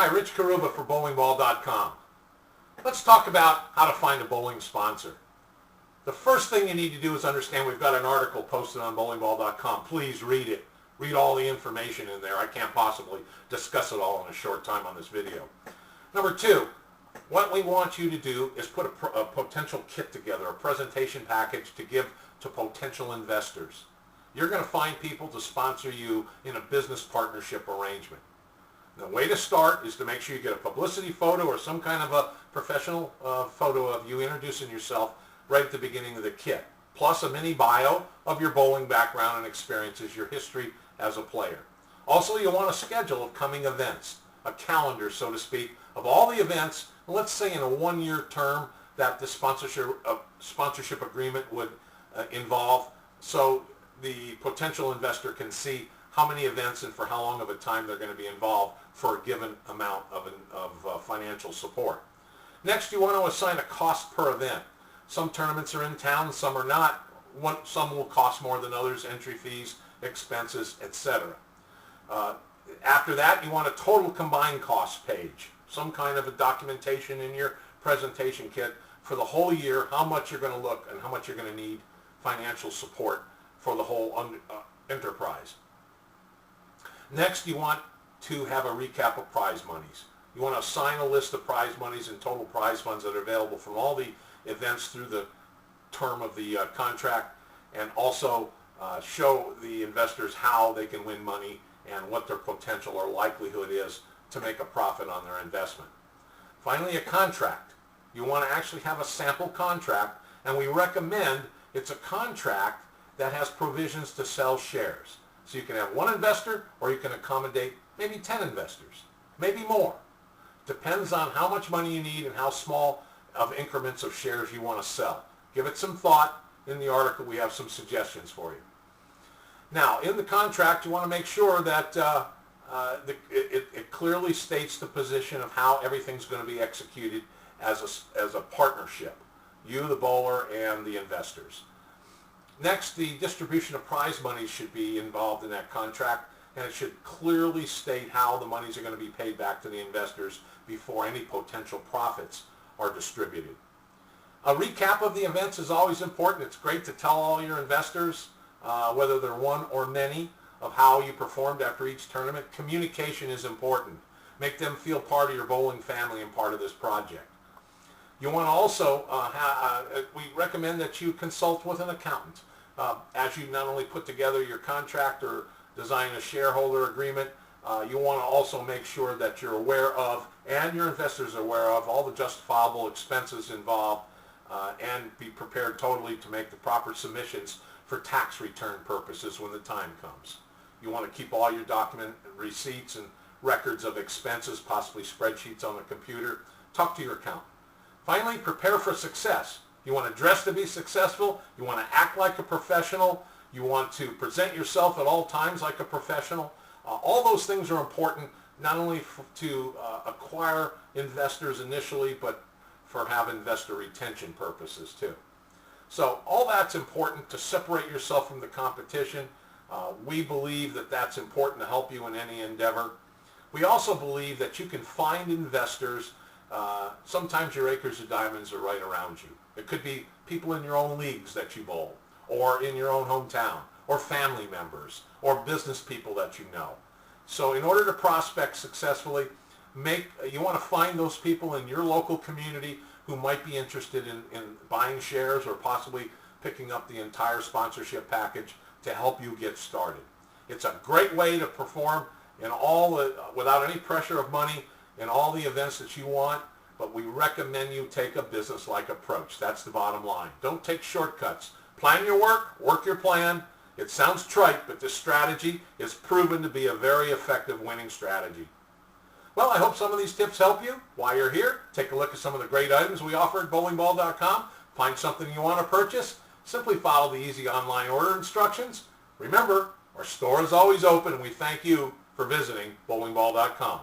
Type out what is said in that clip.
Hi, Rich Karuba for bowlingball.com. Let's talk about how to find a bowling sponsor. The first thing you need to do is understand we've got an article posted on bowlingball.com. Please read it. Read all the information in there. I can't possibly discuss it all in a short time on this video. Number two, what we want you to do is put a potential kit together, a presentation package to give to potential investors. You're going to find people to sponsor you in a business partnership arrangement. The way to start is to make sure you get a publicity photo or some kind of a professional photo of you introducing yourself right at the beginning of the kit, plus a mini bio of your bowling background and experiences, your history as a player. Also, you'll want a schedule of coming events, a calendar, so to speak, of all the events, let's say in a one-year term that the sponsorship agreement would involve, so the potential investor can see how many events and for how long of a time they're going to be involved for a given amount of financial support. Next, you want to assign a cost per event. Some tournaments are in town, some are not. Some will cost more than others, entry fees, expenses, etc. After that, you want a total combined cost page, some kind of a documentation in your presentation kit for the whole year, how much you're going to look and how much you're going to need financial support for the whole enterprise. Next, you want to have a recap of prize monies. You want to assign a list of prize monies and total prize funds that are available from all the events through the term of the contract, and also show the investors how they can win money and what their potential or likelihood is to make a profit on their investment. Finally, a contract. You want to actually have a sample contract, and we recommend it's a contract that has provisions to sell shares. So you can have one investor, or you can accommodate maybe 10 investors, maybe more. Depends on how much money you need and how small of increments of shares you want to sell. Give it some thought. In the article, we have some suggestions for you. Now, in the contract, you want to make sure that it clearly states the position of how everything's going to be executed as a partnership, you, the bowler, and the investors. Next, the distribution of prize money should be involved in that contract, and it should clearly state how the monies are going to be paid back to the investors before any potential profits are distributed. A recap of the events is always important. It's great to tell all your investors, whether they're one or many, of how you performed after each tournament. Communication is important. Make them feel part of your bowling family and part of this project. You want to also, we recommend that you consult with an accountant as you not only put together your contract or design a shareholder agreement. You want to also make sure that you're aware of, and your investors are aware of, all the justifiable expenses involved, and be prepared totally to make the proper submissions for tax return purposes when the time comes. You want to keep all your document receipts and records of expenses, possibly spreadsheets on the computer. Talk to your accountant. Finally, prepare for success. You want to dress to be successful. You want to act like a professional. You want to present yourself at all times like a professional. All those things are important, not only to acquire investors initially, but for have investor retention purposes too. So all that's important to separate yourself from the competition. We believe that that's important to help you in any endeavor. We also believe that you can find investors. Sometimes your acres of diamonds are right around you. It could be people in your own leagues that you bowl, or in your own hometown, or family members, or business people that you know. So in order to prospect successfully, you want to find those people in your local community who might be interested in buying shares or possibly picking up the entire sponsorship package to help you get started. It's a great way to perform in without any pressure of money in all the events that you want, but we recommend you take a business-like approach. That's the bottom line. Don't take shortcuts. Plan your work your plan. It sounds trite, but this strategy is proven to be a very effective winning strategy. Well, I hope some of these tips help you. While you're here, take a look at some of the great items we offer at bowlingball.com. Find something you want to purchase. Simply follow the easy online order instructions. Remember, our store is always open, and we thank you for visiting bowlingball.com.